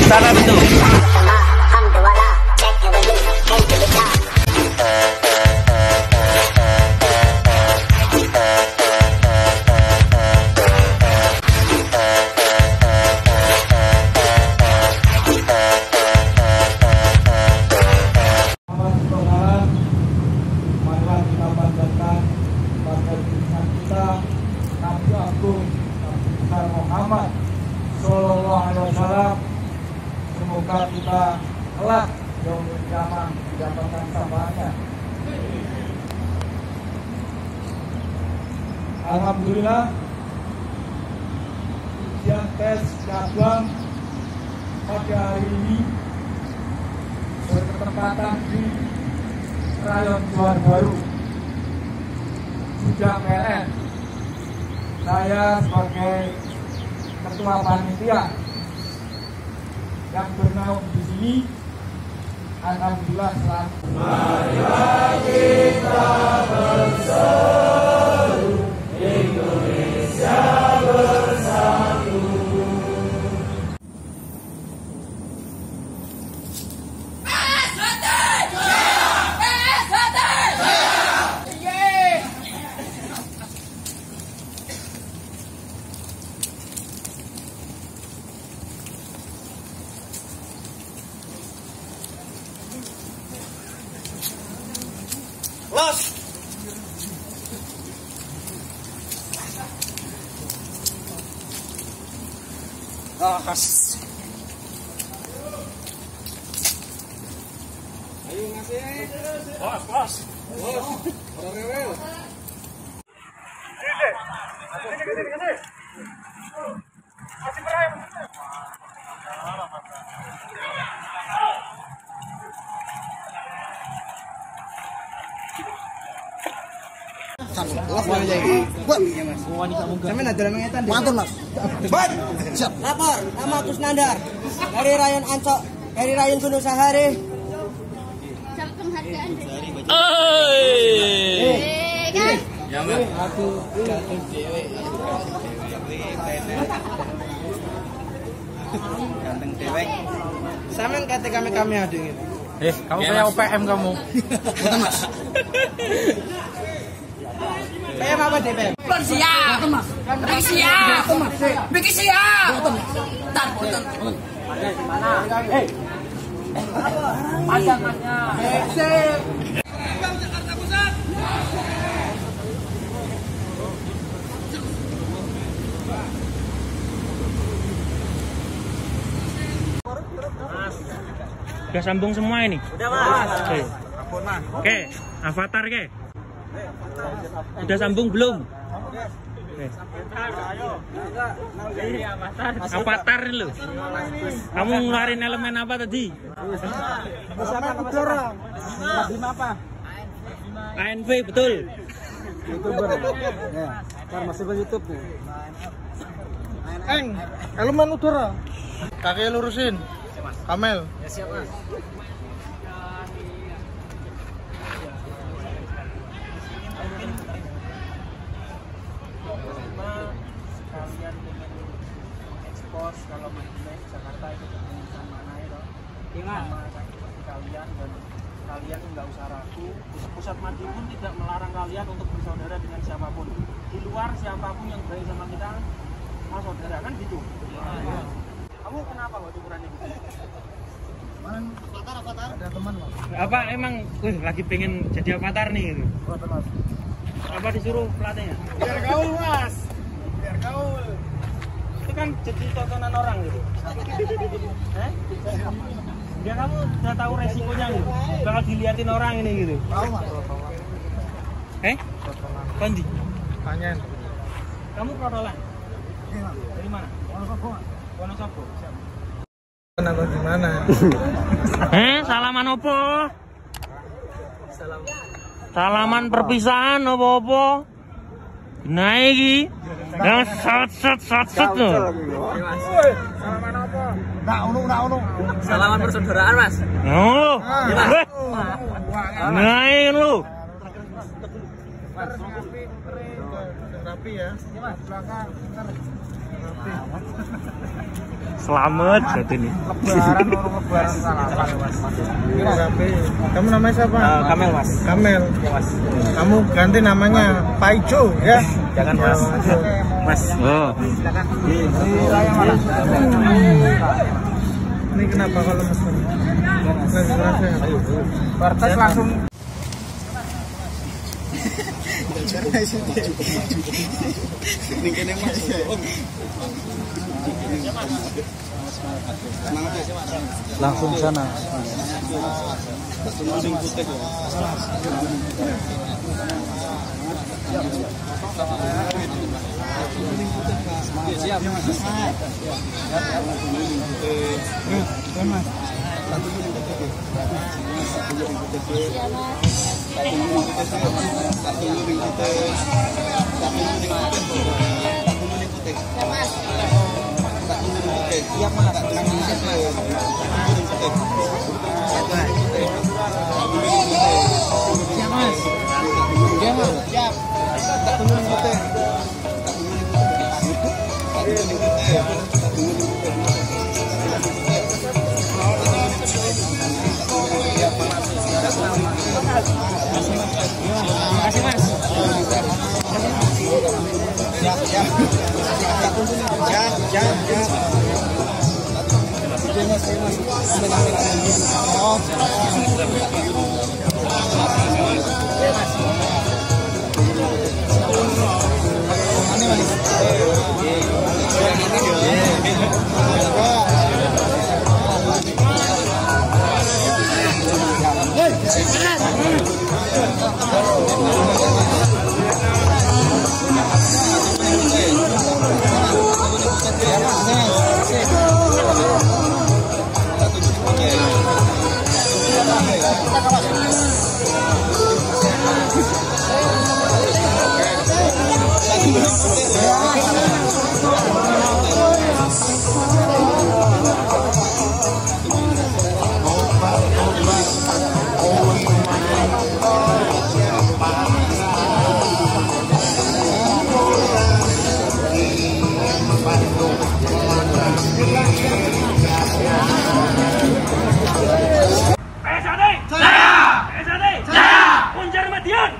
sana betul. Muhammad Sallallahu Alaihi Wasallam, semoga kita kelak yaumul qiyamah mendapatkan tambahannya. Alhamdulillah, ujian tes cabang pada hari ini bertepatan di Rayon Johar Baru, Sudah PLN. Saya sebagai ketua panitia yang bernaung di sini, alhamdulillah selamat. Marilah kita bersatu, Indonesia bersatu. Los. Ayo masih. Los. Orang rewel. Siap. Lapor, nama Kus Nandar dari Rayon Ancok, dari Rayon Gunung Sahari. Siapa penghargaan dari? Kan? Ya, Mas. Aku Ganteng dewek. Samen kata kami ada gitu. Kamu kayak OPM kamu. Betul, Mas. PM apa DPM? Siap. Bikin siap. Bikin siap. Tar, betul. Mana? Panjangannya. Sip. Udah sambung semua ini? Udah, Mas. Oke, avatar ke? Udah sambung belum? Oke. Avatar lu. Kamu ngeluarin elemen apa tadi? Apa? ANV betul. YouTuber. Ya, kan masih ke YouTube nih. Elemen udara. Kaki lurusin. Kamel. Ya siap, Mas. Kalian ingin ekspos kalau main Jakarta itu keputusan mana itu? Sama seperti kalian, dan kalian nggak usah ragu. Pusat Madi pun tidak melarang kalian untuk bersaudara dengan siapapun. Di luar siapapun yang baik sama kita, mas saudara kan gitu. Ya. Kamu kenapa waktu ukurannya gitu? Kemarin avatar ada teman, Mas. Apa emang lagi pengen jadi avatar nih gitu? Mas. Apa disuruh pelatihnya? Biar gaul, Mas. Biar gaul. Itu kan jadi tontonan orang gitu. Ya kamu udah tahu resikonya gitu. Bakal diliatin orang ini gitu. Tahu, Mas. Kondi. Tanyain. Kamu protolan? Iya, Mas. Dari mana? Wonosobo. Wonosobo. Kenapa gimana? Salaman opo? Salaman perpisahan opo-opo? Nah iki. Yang sat lho. Salaman apa? Nak ono. Salaman persaudaraan, Mas. Oh. Nah iki lho. Rapi ya. Belakang. Rapi. Selamat satu ini. Lebaran salaman Mas. Kamu namanya siapa? Kamel Mas. Kamel. Ya Mas. Kamu ganti namanya Pak Ijo ya. Jangan Mas. Mas. Oh. Silakan. Saya mana? Ini kenapa kalau Mas? Bartes langsung Ini kene Mas. Langsung sana. Siap. PSAD Jaya! PSAD Jaya! Unjar Madiun!